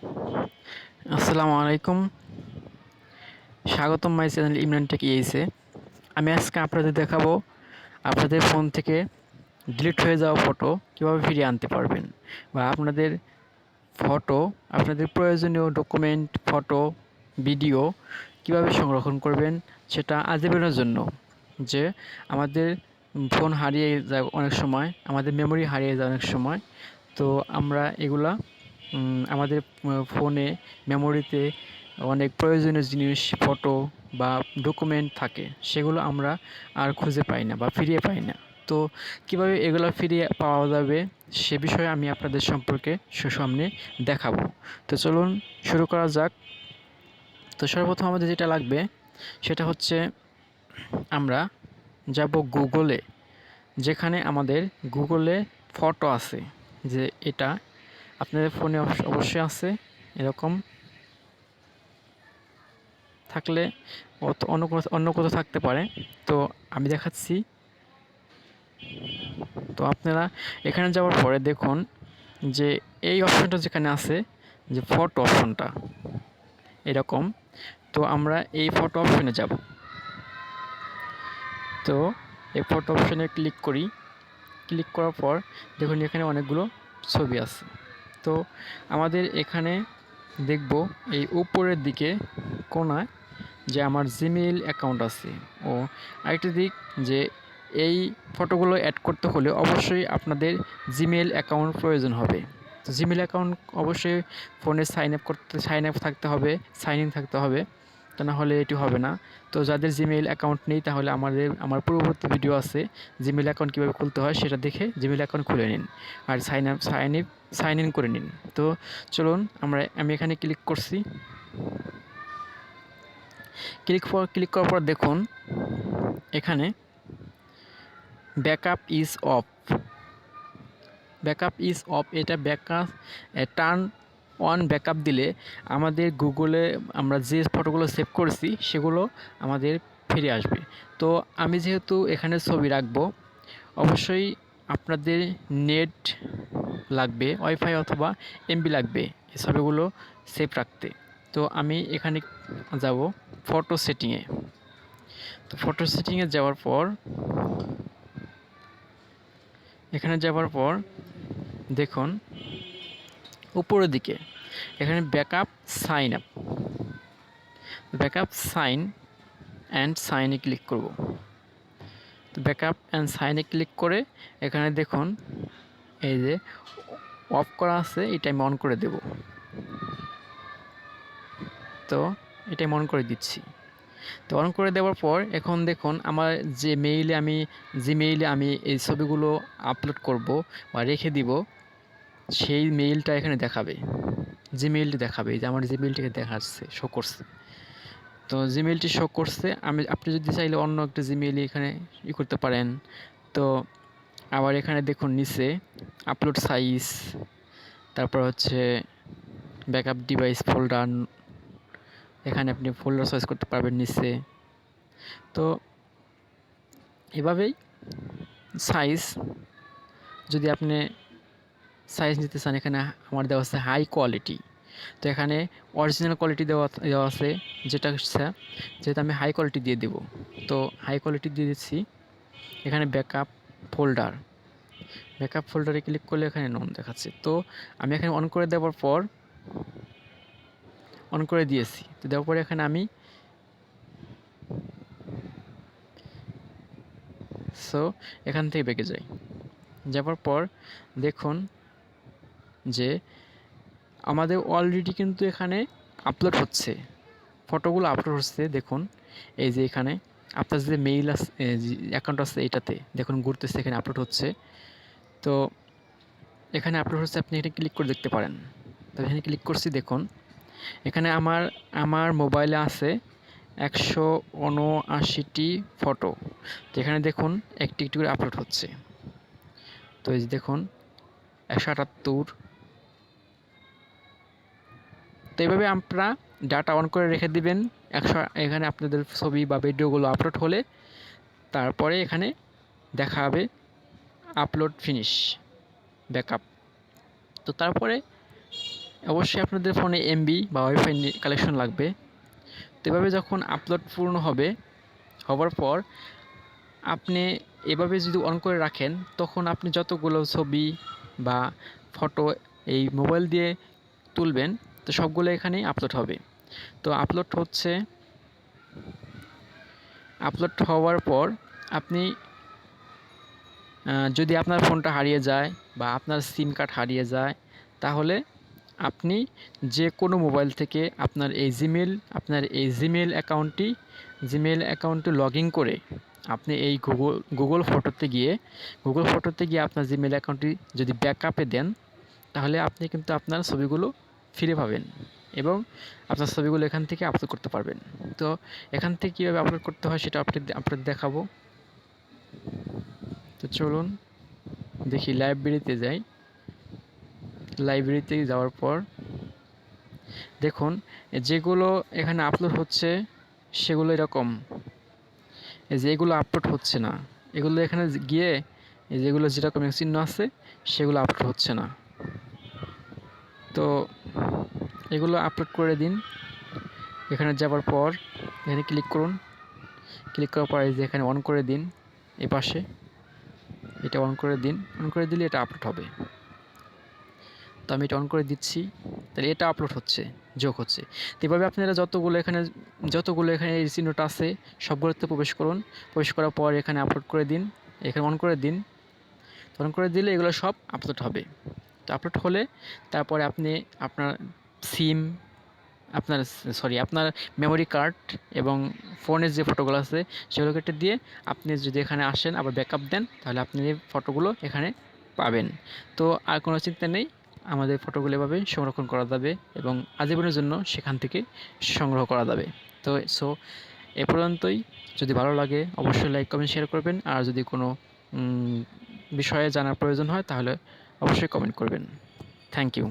আসসালামু আলাইকুম। স্বাগতম my channel Imran tech ESA. আমি আজকে আপনাদের দেখাবো আপনাদের ফোন থেকে ডিলিট হয়ে যাওয়া ফটো কীভাবে ফিরিয়ে আনতে পারবেন, বা আপনাদের ফটো, আপনাদের প্রয়োজনীয় ডকুমেন্ট, ফটো, ভিডিও কীভাবে সংরক্ষণ করবেন সেটা আজীবনের জন্য। যে আমাদের ফোন হারিয়ে যায় অনেক সময়, আমাদের মেমোরি হারিয়ে যায় অনেক সময়। তো আমরা এগুলা আমাদের ফোনে মেমোরিতে অনেক প্রয়োজনীয় জিনিস, ফটো বা ডকুমেন্ট থাকে, সেগুলো আমরা আর খুঁজে পাই না বা ফিরিয়ে পাই না। তো কীভাবে এগুলো ফিরিয়ে পাওয়া যাবে সে বিষয়ে আমি আপনাদের সম্পর্কে সামনে দেখাবো। তো চলুন শুরু করা যাক। তো সর্বপ্রথম আমাদের যেটা লাগবে সেটা হচ্ছে আমরা যাব গুগলে, যেখানে আমাদের গুগলে ফটো আছে। যে এটা আপনাদের ফোনে অবশ্যই আছে, এরকম থাকলে অন্য কোথাও থাকতে পারে। তো আমি দেখাচ্ছি। তো আপনারা এখানে যাওয়ার পরে দেখুন যে এই অপশনটা যেখানে আছে, যে ফটো অপশনটা এরকম। তো আমরা এই ফটো অপশনে যাব। তো এই ফটো অপশনে ক্লিক করি। ক্লিক করার পর দেখুন এখানে অনেকগুলো ছবি আছে। তো আমাদের এখানে দেখব এই উপরের দিকে কোনায় যে আমার জিমেইল অ্যাকাউন্ট আছে। ও আরেকটা দিক যে এই ফটোগুলো অ্যাড করতে হলে অবশ্যই আপনাদের জিমেইল অ্যাকাউন্ট প্রয়োজন হবে। তো জিমেইল অ্যাকাউন্ট অবশ্যই ফোনে সাইন আপ থাকতে হবে, সাইন ইন থাকতে হবে। তা না হলে এটি হবে না। তো যাদের জিমেইল অ্যাকাউন্ট নেই তাহলে আমার পূর্ববর্তী ভিডিও আছে জিমেইল অ্যাকাউন্ট কীভাবে খুলতে হয় সেটা দেখে জিমেইল অ্যাকাউন্ট খুলে নিন আর সাইন ইন করে নিন। তো চলুন আমি এখানে ক্লিক করছি। ক্লিক করার পর দেখুন এখানে ব্যাকআপ ইজ অফ। এটা টার্ন অন ব্যাকআপ দিলে আমাদের গুগলে আমরা যে ফটোগুলো সেভ করেছি সেগুলো আমাদের ফিরে আসবে। তো আমি যেহেতু এখানে ছবি রাখবো, অবশ্যই আপনাদের নেট লাগবে, ওয়াইফাই অথবা এমবি লাগবে এই ছবিগুলো সেভ রাখতে। তো আমি এখানে যাব ফটো সেটিংয়ে। তো ফটো সেটিংয়ে যাওয়ার পর দেখুন উপরের দিকে এখানে ব্যাকআপ সাইন অ্যান্ড সাইনে ক্লিক করব। তো ব্যাকআপ অ্যান্ড সাইনে ক্লিক করে এখানে দেখুন এই যে অফ করা আছে, এটা আমি অন করে দেব। তো এটা আমি অন করে দিচ্ছি। তো অন করে দেওয়ার পর এখন দেখুন আমার যে জিমেইলে আমি এই ছবিগুলো আপলোড করব বা রেখে দিব, সেই মেইলটা এখানে দেখাবে, জিমেইলটি দেখাবে। যে আমার জিমেইলটিকে দেখাচ্ছে, শো করছে। তো জিমেইলটি শো করছে। আপনি যদি চাইলে অন্য একটা জিমেইল এখানে করতে পারেন। তো আবার এখানে দেখুন নিচে আপলোড সাইজ, তারপর হচ্ছে ব্যাকআপ ডিভাইস ফোল্ডার, এখানে আপনি ফোল্ডার চয়েস করতে পারবেন নিচে। তো এভাবেই সাইজ, যদি আপনি সাইজ নিতে চান, এখানে আমার দেওয়া আছে হাই কোয়ালিটি। তো এখানে অরিজিনাল কোয়ালিটি দেওয়া আছে, যেহেতু আমি হাই কোয়ালিটি দিয়ে দেব। তো হাই কোয়ালিটি দিয়ে দিচ্ছি। এখানে ব্যাকআপ ফোল্ডারে ক্লিক করলে এখানে নন দেখাচ্ছে। তো আমি এখানে অন করে দেওয়ার পর অন করে দিয়েছি। তো দেওয়ার পরে এখানে আমি এখান থেকে বেঁকে যাই। যাওয়ার পর দেখুন যে আমাদের অলরেডি কিন্তু এখানে আপলোড হচ্ছে, ফটোগুলো আপলোড হচ্ছে। দেখুন এই যে এখানে আপনার যে মেইল আছে, অ্যাকাউন্ট আছে, এটাতে দেখুন ঘুরতেছে, এখানে আপলোড হচ্ছে। তো এখানে আপলোড হচ্ছে, আপনি এখানে ক্লিক করে দেখতে পারেন। তো এখানে ক্লিক করছি, দেখুন এখানে আমার মোবাইলে আছে 179টি ফটো। তো এখানে দেখুন একটি করে আপলোড হচ্ছে। তো এই যে দেখুন 178। তো এইভাবে আপনারা ডাটা অন করে রেখে দিবেন। এখানে আপনাদের ছবি বা ভিডিওগুলো আপলোড হলে তারপরে এখানে দেখাবে আপলোড ফিনিশ ব্যাকআপ। তো তারপরে অবশ্যই আপনাদের ফোনে এমবি বা ওয়াইফাই কালেকশন লাগবে। তো এভাবে যখন আপলোড পূর্ণ হওয়ার পর আপনি এভাবে যদি অন করে রাখেন, তখন আপনি যতগুলো ছবি বা ফটো এই মোবাইল দিয়ে তুলবেন, তো সবগুলো এখানেই আপলোড হবে। তো আপলোড হওয়ার পর আপনি যদি আপনার ফোনটা হারিয়ে যায় বা আপনার সিম কার্ড হারিয়ে যায়, তাহলে আপনি যে কোনো মোবাইল থেকে আপনার এই জিমেল অ্যাকাউন্টটি লগ ইন করে আপনি এই গুগল ফটোতে গিয়ে আপনার জিমেল অ্যাকাউন্টটি যদি ব্যাকআপে দেন, তাহলে আপনি কিন্তু আপনার ছবিগুলো ফিরে পাবেন এবং আপনার ছবিগুলো এখান থেকে আপলোড করতে পারবেন। তো এখান থেকে কীভাবে আপলোড করতে হয় সেটা আপনাদের দেখাবো। তো চলুন দেখি, লাইব্রেরিতে যাই। লাইব্রেরিতে যাওয়ার পর দেখুন যেগুলো এখানে আপলোড হচ্ছে সেগুলো এরকম, যে এগুলো আপলোড হচ্ছে না, এগুলো এখানে গিয়ে যেগুলো যেরকম চিহ্ন আছে সেগুলো আপলোড হচ্ছে না। তো এগুলো আপলোড করে দিন। এখানে যাওয়ার পর এখানে ক্লিক করুন। ক্লিক করার পর এই যে এখানে অন করে দিন, এই পাশে এটা অন করে দিন। অন করে দিলে এটা আপলোড হবে। তো আমি এটা অন করে দিচ্ছি, তাহলে এটা আপলোড হচ্ছে, যোগ হচ্ছে। তো এভাবে আপনারা যতগুলো এখানে এই চিহ্নটা আছে সবগুলোতে প্রবেশ করুন। প্রবেশ করার পর এখানে আপলোড করে দিন, এখানে অন করে দিন। অন করে দিলে এগুলো সব আপলোড হবে। তো আপলোড হলে তারপরে আপনি আপনার সিম আপনার মেমোরি কার্ড এবং ফোনের যে ফটোগুলো আছে সেগুলো কেটে দিয়ে আপনি যদি এখানে আসেন আবার ব্যাকআপ দেন, তাহলে আপনি এই ফটোগুলো এখানে পাবেন। তো আর কোনো চিন্তা নেই, আমাদের ফটোগুলো এভাবে সংরক্ষণ করা যাবে এবং আজীবনের জন্য সেখান থেকে সংগ্রহ করা যাবে। তো এ পর্যন্তই। যদি ভালো লাগে অবশ্যই লাইক কমেন্ট শেয়ার করবেন, আর যদি কোনো বিষয়ে জানার প্রয়োজন হয় তাহলে অবশ্যই কমেন্ট করবেন। Thank you.